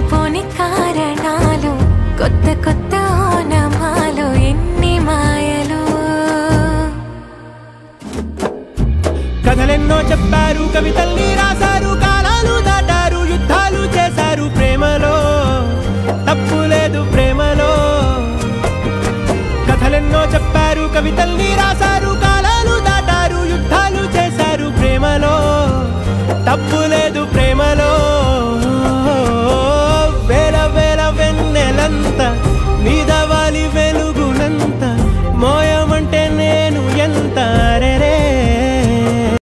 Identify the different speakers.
Speaker 1: లేనిపోని కారణాలు కొత్త కొత్త ఓనమాలు ఎన్ని మాయలు
Speaker 2: కథలెన్నో చెప్పారు కవితల్ని రాశారు కాలాలు దాటారు యుద్ధాలు చేశారు ప్రేమలో తప్పు లేదు ప్రేమలో కథలెన్నో చెప్పారు కవితల్ని రాశారు కాలాలు దాటారు యుద్ధాలు చేశారు ప్రేమలో తప్పు లేదు ప్రేమలో